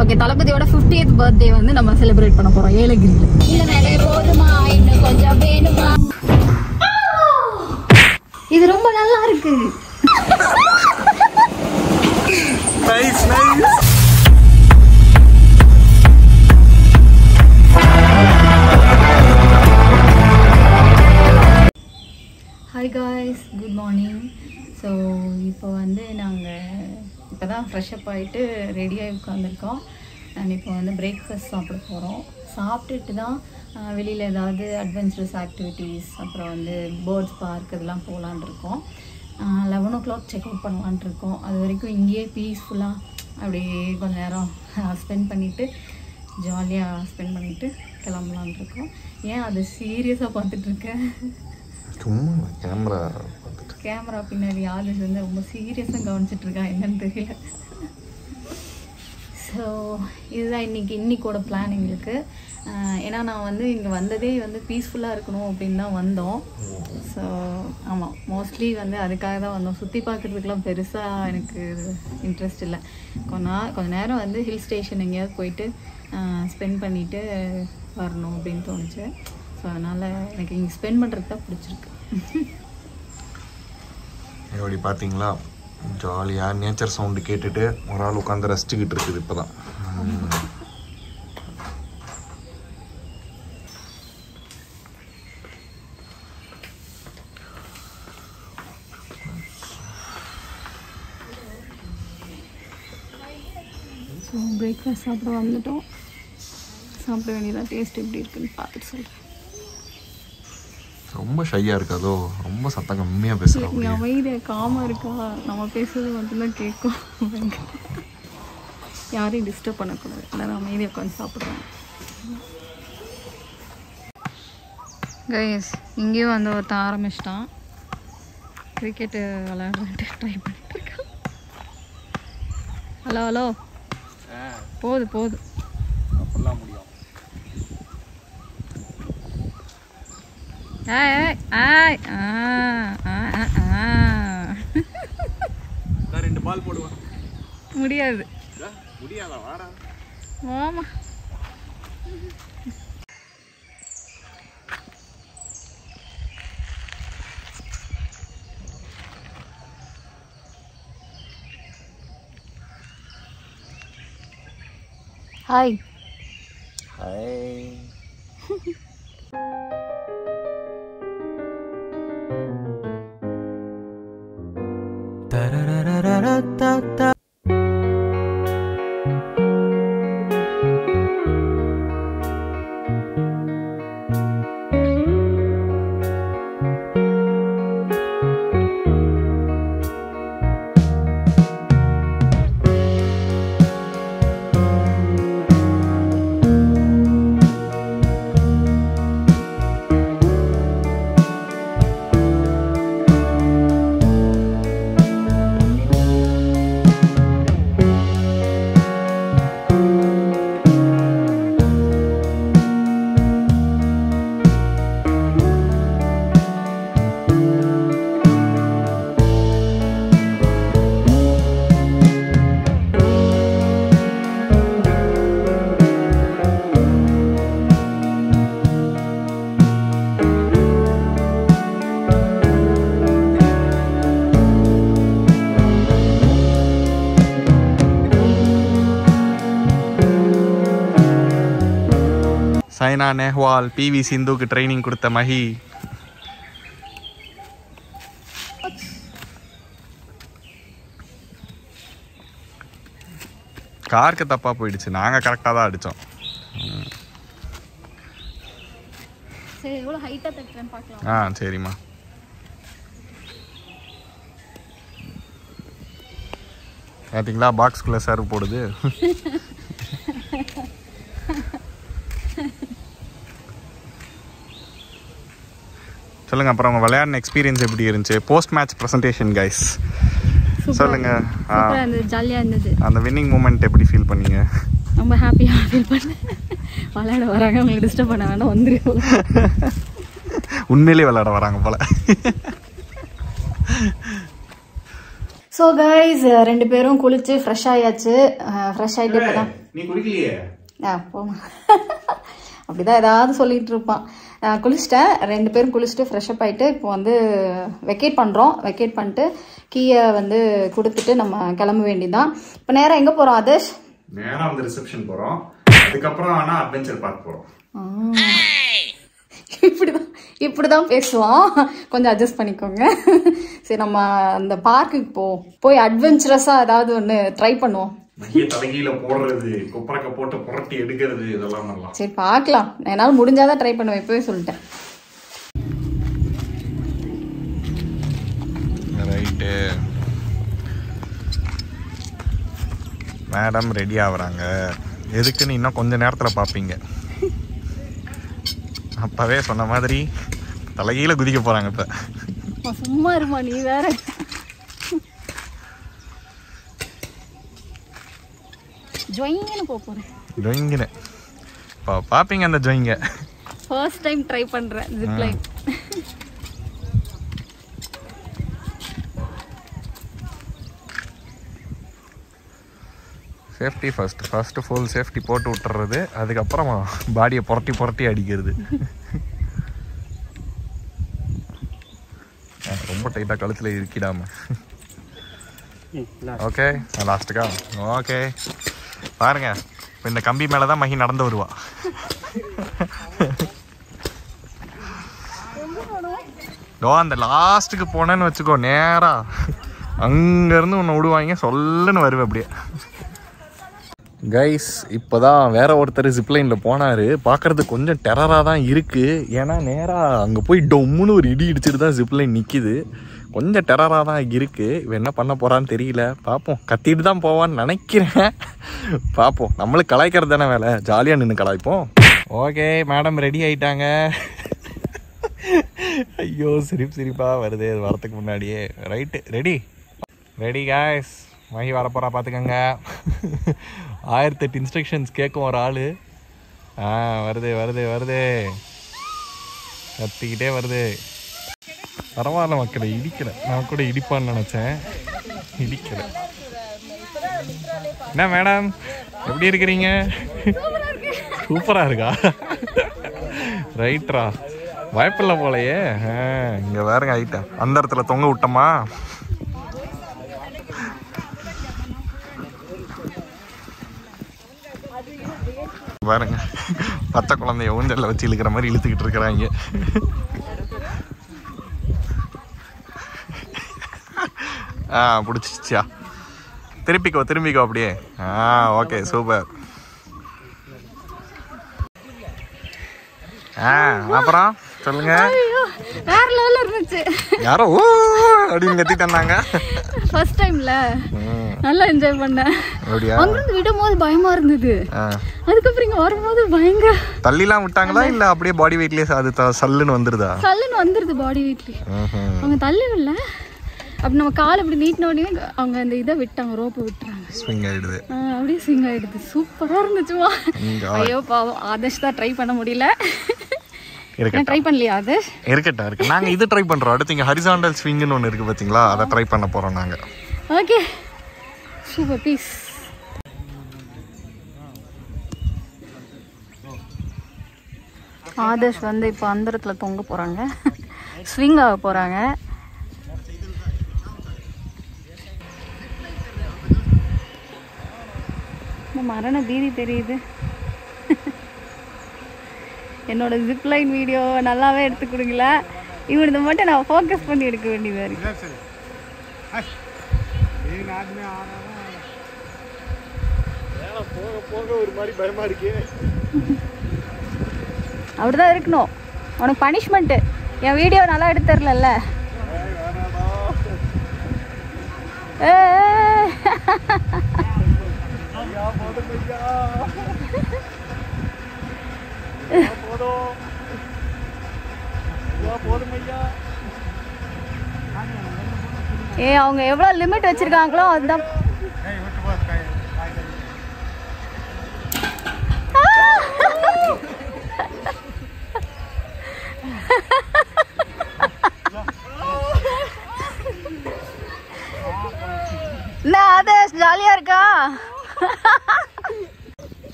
Okay, தளபதியோட 50th birthday வந்து நம்ம செலிப்ரேட் பண்ண போறோம் ஏலகிரியில. இது ரொம்ப நல்லா இருக்கு. Nice nice. Hi guys, good morning. So இப்போ வந்து நாங்கள் இப்போ தான் ஃப்ரெஷ்அப் ஆகிட்டு ரெடியாகி உட்காந்துருக்கோம். அண்ட் இப்போ வந்து பிரேக்ஃபாஸ்ட் சாப்பிட போகிறோம். சாப்பிட்டுட்டு தான் வெளியில் ஏதாவது அட்வென்ச்சரஸ் ஆக்டிவிட்டீஸ், அப்புறம் வந்து பேர்ட்ஸ் பார்க் இதெல்லாம் போகலான் இருக்கோம். 11 o'clock செக் அவுட் பண்ணலான் இருக்கோம். அது வரைக்கும் இங்கேயே பீஸ்ஃபுல்லாக அப்படியே கொஞ்சம் நேரம் ஸ்பெண்ட் பண்ணிவிட்டு ஜாலியாக ஸ்பெண்ட் பண்ணிவிட்டு கிளம்பலான் இருக்கோம். ஏன் அது சீரியஸாக பார்த்துட்ருக்கேன்? சும்மா கேமரா பின்னாடி ஆதிஷ் வந்து ரொம்ப சீரியஸாக கவனிச்சிட்ருக்கா, என்னன்னு தெரியல. ஸோ இதுதான் இன்னைக்கோட பிளான் எங்களுக்கு. ஏன்னா நான் வந்து இங்கே வந்ததே வந்து பீஸ்ஃபுல்லாக இருக்கணும் அப்படின்னு தான் வந்தோம். ஸோ ஆமாம், மோஸ்ட்லி வந்து அதுக்காக தான் வந்தோம். சுற்றி பார்க்குறதுக்கெலாம் பெருசாக எனக்கு இன்ட்ரெஸ்ட் இல்லை. கொஞ்ச நேரம் வந்து ஹில் ஸ்டேஷன் எங்கேயாவது போயிட்டு ஸ்பெண்ட் பண்ணிவிட்டு வரணும் அப்படின்னு தோணுச்சு. ஸோ அதனால் எனக்கு இங்கே ஸ்பெண்ட் பண்ணுறதுக்கு தான் பிடிச்சிருக்கு. எப்படி பார்த்தீங்களா, ஜாலியாக நேச்சர் சவுண்டு கேட்டுட்டு ஒரு ஆள் உட்காந்து ரசிச்சுக்கிட்டு இருக்குது இப்போ தான். ஸோ பிரேக்ஃபாஸ்ட் சாப்பிட வந்துட்டோம். சாப்பிட வேண்டியதான். டேஸ்ட் எப்படி இருக்குன்னு பார்த்துட்டு சொல்கிறேன். ரொம்ப ஷையாக இருக்காதோ, ரொம்ப சத்தம் கம்மியாக பேசுகிறோம். இங்கே அமைதியாக காமாக இருக்கா, நம்ம பேசுறது மட்டும்தான் கேட்கும். யாரையும் டிஸ்டர்ப் பண்ணக்கூடாது, எல்லாரும் அமைதியாக உட்காந்து சாப்பிடுவாங்க. கைஸ், இங்கேயும் வந்து ஒருத்தன் ஆரம்பிச்சிட்டான். கிரிக்கெட்டு விளையாடுறேன்ட்டு ட்ரை பண்ணிட்டு இருக்கான். ஹலோ ஹலோ, போகுது அப்படிலாம் முடியும். ரெண்டு பால் போடுவேன். முடியாது. முடியாதா? வாடா வாமா. Hi hi. Ta-ra-ra-ra-ra-ta-ta. Saina Nehwal, PV சிந்துக்கு ட்ரைனிங் கொடுத்த மஹி. காருக்கு தப்பாக போயிடுச்சு, நாங்கள் கரெக்டாக தான் அடித்தோம். சரி, எவ்வளோ ஹைட்டாக தட்டுறேன்னு பார்க்கலாம். சரிம்மா. பார்த்தீங்களா, பாக்ஸ்குள்ளே சர்வ் போடுது. சொல்லுங்க, அப்புறம் உங்க விளையாடின எக்ஸ்பீரியன்ஸ் எப்படி இருந்துச்சு? போஸ்ட் மேட்ச் பிரசன்டேஷன் கைஸ் சொல்லுங்க. ஜாலியாக இருந்தது. அந்த வின்னிங் மூமெண்ட் எப்படி ஃபீல் பண்ணீங்க? ரொம்ப ஹாப்பியாக ஃபீல் பண்ணேன். விளையாட வராங்க, உங்களுக்கு டிஸ்டர்ப் பண்ண வேண்டாம், வந்துருவோம். உண்மையிலே விளையாட வராங்க போல. ஸோ கைஸ் 2 பேரும் குளிச்சு ஃப்ரெஷ் ஆயாச்சு. ஃப்ரெஷ் ஆகிட்டு இப்போ தான் நீ குளிக்கலையே? போமா அப்படிதான் ஏதாவது சொல்லிட்டு இருப்பான். குளிச்சுட்டேன். 2 பேரும் குளிச்சுட்டு ஃப்ரெஷ்அப் ஆகிட்டு இப்போ வந்து வெக்கேட் பண்ணுறோம். வெக்கேட் பண்ணிட்டு கீயை வந்து கொடுத்துட்டு நம்ம கிளம்ப வேண்டியதான். இப்போ நேராக எங்கே போகிறோம் ஆதர்ஷ்? நேராக வந்து ரிசப்ஷன் போகிறோம். அதுக்கப்புறம் ஆனால் அட்வென்ச்சர் பார்க் போகிறோம். இப்படிதான் பேசுவோம், கொஞ்சம் அட்ஜஸ்ட் பண்ணிக்கோங்க. சரி, நம்ம அந்த பார்க்குக்கு போய் அட்வென்ச்சரஸா ஏதாவது ஒன்று ட்ரை பண்ணுவோம். தலைகீழ போடுறது, கொப்பரக்க போட்டு புரட்டி எடுக்கிறது, இதெல்லாம் நல்லா. சரி பார்க்கலாம், என்னால் முடிஞ்சாதான் ட்ரை பண்ணுவேன், இப்பவே சொல்லிட்டேன். ரைட்டு, மேடம் ரெடி ஆகுறாங்க. எதுக்குன்னு இன்னும் கொஞ்ச நேரத்தில் பார்ப்பீங்க. அப்பவே சொன்ன மாதிரி தலைகீழ குதிக்க போறாங்க. இப்ப சும்மா இருமா, நீ வேற. ஜொயிங்கன்னு போறேன். ஜொயிங்கன்னு பாப்பீங்க அந்த ஜொயிங்க. ஃபர்ஸ்ட் டைம் ட்ரை பண்றேன் zip line. Safety first full safety போட்டு விட்டுறது, அதுக்கப்புறம் பாடியை புரட்டி அடிக்கிறது. ரொம்ப டைட்டாக கழுத்தில் இருக்கிடாம. ஓகே, லாஸ்ட்டுக்கா? ஓகே, பாருங்க, இப்போ இந்த கம்பி மேலே தான் மகி நடந்து வருவா. அந்த லாஸ்ட்டுக்கு போனேன்னு வச்சுக்கோ, நேரா அங்கேருந்து உன்னை விடுவாங்க, சொல்லுன்னு வருவேன் அப்படியே. கைஸ், இப்போ தான் வேற ஒருத்தர் ஜிப்லைனில் போனார். பார்க்குறது கொஞ்சம் டெரராக தான் இருக்குது. ஏன்னா நேராக அங்கே போய் டொம்முன்னு ஒரு இடி இடிச்சிட்டு தான் ஜிப்லைன் நிற்கிது. கொஞ்சம் டெரராக தான் இருக்குது. இவன் என்ன பண்ண போகிறான்னு தெரியல. பார்ப்போம், கத்திட்டு தான் போவான்னு நினைக்கிறேன். பார்ப்போம், நம்மளுக்கு கலாய்க்கிறது தானே வேலை, ஜாலியாக நின்று கலாய்ப்போம். ஓகே, மேடம் ரெடி ஆகிட்டாங்க. ஐயோ, சிரிப்பாக வருது அது வரத்துக்கு முன்னாடியே. Right, ready guys. மகி வரப்போறா, பார்த்துக்கங்க. 1008 இன்ஸ்ட்ரக்ஷன்ஸ் கேட்கும் ஒரு ஆள். வருது கத்திக்கிட்டே வருது. பரவாயில்ல மக்களை, இடிக்கலை. நான் கூட இடிப்பான்னு நினச்சேன், இடிக்கலை. என்ன மேடம், எப்படி இருக்கிறீங்க? சூப்பராக இருக்கா? ரைட்ரா, வாய்ப்பில்லை போலையே. இங்கே வேறுங்க ஆகிட்டேன், அந்த இடத்துல தொங்க விட்டோமா. பாருங்க, பச்சை குழந்தைய ஊஞ்சல்ல வச்சு இழுக்கிற மாதிரி இழுத்துக்கிட்டு இருக்கிறாங்க. பிடிச்சிச்சியா? திரும்பிக்கோ அப்படியே. Okay, super. அப்புறம் சொல்லுங்க. வேற லெவல்ல இருந்துச்சு. யாரோ ஓ அப்படின்னு கத்திட்டு இருந்தாங்க. ஃபர்ஸ்ட் டைம்ல நல்லா என்ஜாய் பண்ணேன். அங்கிருந்து விடும்போது பயமா இருந்தது, அதுக்கப்புறம் இங்க வரும்போது பயங்கர. தள்ளிலாம் விட்டாங்களா இல்ல அப்படியே பாடி வெயிட்லயே அது சல்லுன்னு வந்துருதா? சல்லுன்னு வந்துருது பாடி வெயிட்லயே. அவங்க தள்ளி விடல, அப்படி நம்ம கால் அப்படி நீட்டின உடனே அவங்க அந்த இதை விட்டாங்க, ரோப்பு விட்டுறாங்க, ஸ்விங் ஆயிடுது. அப்படியே ஸ்விங் ஆயிடுது. சூப்பரா இருந்துச்சுமா. ஐயோ பாவம், ஆதர்ஷ் தான் ட்ரை பண்ண முடியல. ட்ரை பண்ணலையா அது? இருக்கட்டும், நாங்க இது ட்ரை பண்றோம். அடுத்து இங்க ஹரிசாண்டல் ஸ்விங்னு ஒன்னு இருக்கு பாத்தீங்களா, அதை ட்ரை பண்ண போறோம் நாங்க. Okay, super piece. ஆதர்ஷ் வந்து இப்போ அந்தரத்துல தொங்க போறாங்க, ஸ்விங் ஆக போறாங்க. மரண பீதி தெரியுது. என்னோட ஜிப்லைன் வீடியோ நல்லாவே எடுத்து கொடுங்களா, இவனது மட்டும் நான் ஃபோக்கஸ் பண்ணி எடுக்க வேண்டியதா இருக்கு. அப்படிதான் இருக்கணும், உனக்கு பனிஷ்மெண்ட். என் வீடியோ நல்லா எடுத்து தரல. அவங்க எவ்வளவு லிமிட் வச்சிருக்காங்களோ அதுதான்.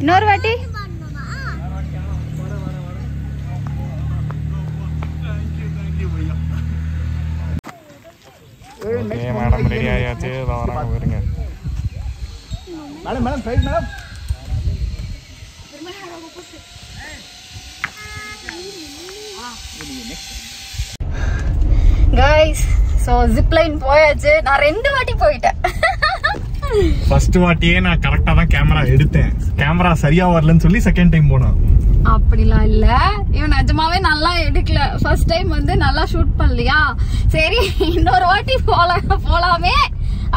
இன்னொரு வாட்டி மேடம் ரெடி ஆயாச்சு வராங்க வருங்க madam madam side madam guys so zip line போயாச்சு. நான் 2 வாட்டி போயிட்டேன். ஃபர்ஸ்ட் வாட்டியே நான் கரெக்டா தான் கேமரா எடுத்தேன். கேமரா சரியா வரலன்னு சொல்லி செகண்ட் டைம் போனோம். அப்படிலாம் இல்ல, இவன் நிஜமாவே நல்லா எடுக்கல. ஃபர்ஸ்ட் டைம் வந்து நல்லா ஷூட் பண்ணலையா, சரி இன்னொரு வாட்டி போலாமே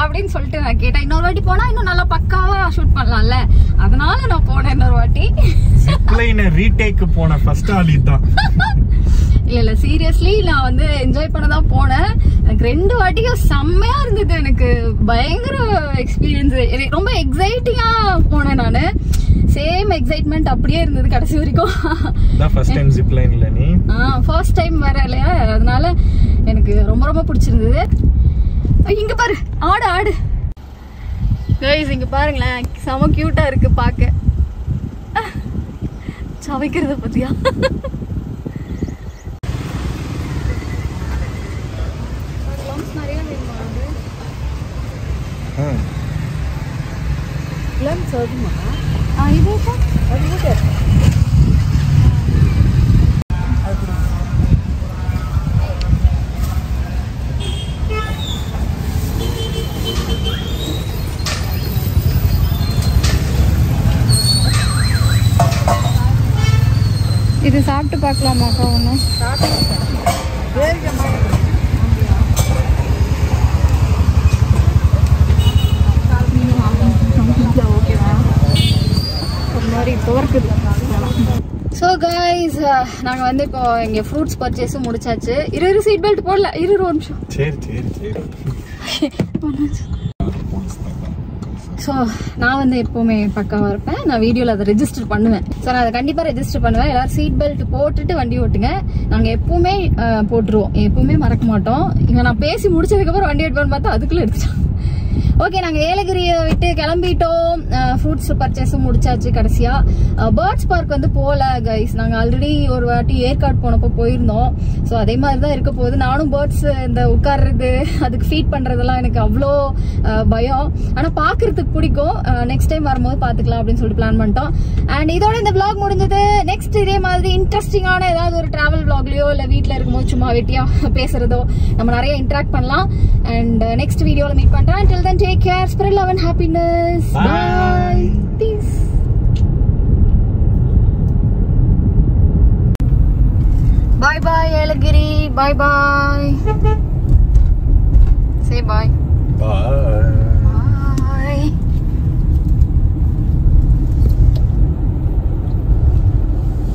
அப்படின்னு சொல்லிட்டு நான் கேட்டேன். இன்னொரு வாட்டி போனா இன்னும் நல்லா பக்காவா ஷூட் பண்ணலாம்ல, அதனால நான் போனேன் இன்னொரு வாட்டி. ஜிப்லைனை ரீடேக் போன ஃபர்ஸ்ட் ஆள் இதுதான். இல்ல சீரியஸ்லி நான் வந்து என்ஜாய் பண்ண தான் போனேன். எனக்கு 2 வாட்டியும் செம்மையா இருந்தது. எனக்கு பயங்கர எக்ஸ்பீரியன்ஸ். எனக்கு ரொம்ப எக்ஸைட்டிங்கா போனேன் நானு. சேம் எக்ஸைட்மெண்ட் அப்படியே இருந்தது கடைசி வரைக்கும். ஃபர்ஸ்ட் டைம் ஜிப்லைன்ல நீ ஃபர்ஸ்ட் டைம் வேற இல்லையா, அதனால எனக்கு ரொம்ப ரொம்ப பிடிச்சிருந்தது. இங்க பாரு ஆடு ஆடு கைஸ், இங்க பாருங்களேன் செம கியூட்டா இருக்கு பாக்க. சவைக்கிறத பத்தியா இது சாப்பிட்டு பார்க்கலாமாக்கா ஒன்றும்? ஸோ கைஸ் நாங்கள் வந்து இப்போ இங்கே ஃப்ரூட்ஸ் பர்ச்சேஸும் முடிச்சாச்சு. இரு சீட் பெல்ட் போடல, ஒரு நிமிஷம். சரி சரி சரி. ஸோ நான் வந்து எப்போவுமே பக்காவாக இருப்பேன். நான் வீடியோவில் அதை ரெஜிஸ்டர் பண்ணுவேன். ஸோ நான் அதை கண்டிப்பாக ரெஜிஸ்டர் பண்ணுவேன். எல்லாரும் சீட் பெல்ட் போட்டுட்டு வண்டி ஓட்டுங்க. நாங்கள் எப்பவுமே போட்டுருவோம், எப்பவுமே மறக்க மாட்டோம். இங்கே நான் பேசி முடிச்சதுக்கப்புறம் வண்டி ஓட்டுவான்னு பார்த்தா அதுக்குள்ளே எடுத்துட்டோம். ஓகே, நாங்கள் ஏலகிரியை விட்டு கிளம்பிட்டோம். ஃப்ரூட்ஸ் பர்ச்சேஸும் முடிச்சாச்சு. கடைசியாக பேர்ட்ஸ் பார்க் வந்து போகல கைஸ். நாங்கள் ஆல்ரெடி ஒரு வாட்டி ஏற்காடு போனப்போ போயிருந்தோம். ஸோ அதே மாதிரி தான் இருக்க போகுது. நானும் பேர்ட்ஸ் இந்த உட்கார்றது அதுக்கு ஃபீட் பண்ணுறதெல்லாம் எனக்கு அவ்வளோ பயம். ஆனால் பார்க்கறதுக்கு பிடிக்கும். நெக்ஸ்ட் டைம் வரும்போது பார்த்துக்கலாம் அப்படின்னு சொல்லிட்டு பிளான் பண்ணிட்டோம். அண்ட் இதோட இந்த vlog முடிஞ்சது. நெக்ஸ்ட் இதே மாதிரி இன்ட்ரெஸ்டிங்கான ஏதாவது ஒரு டிராவல் vlogலையோ இல்லை வீட்டில் இருக்கும்போது சும்மா வெட்டியாக பேசுறதோ நம்ம நிறைய இன்ட்ராக்ட் பண்ணலாம். அண்ட் நெக்ஸ்ட் வீடியோவில் மீட் பண்ணுறேன். Until then, take care, spread love and happiness. Bye. Peace. Bye bye Yelagiri. Bye bye. Say bye. Bye.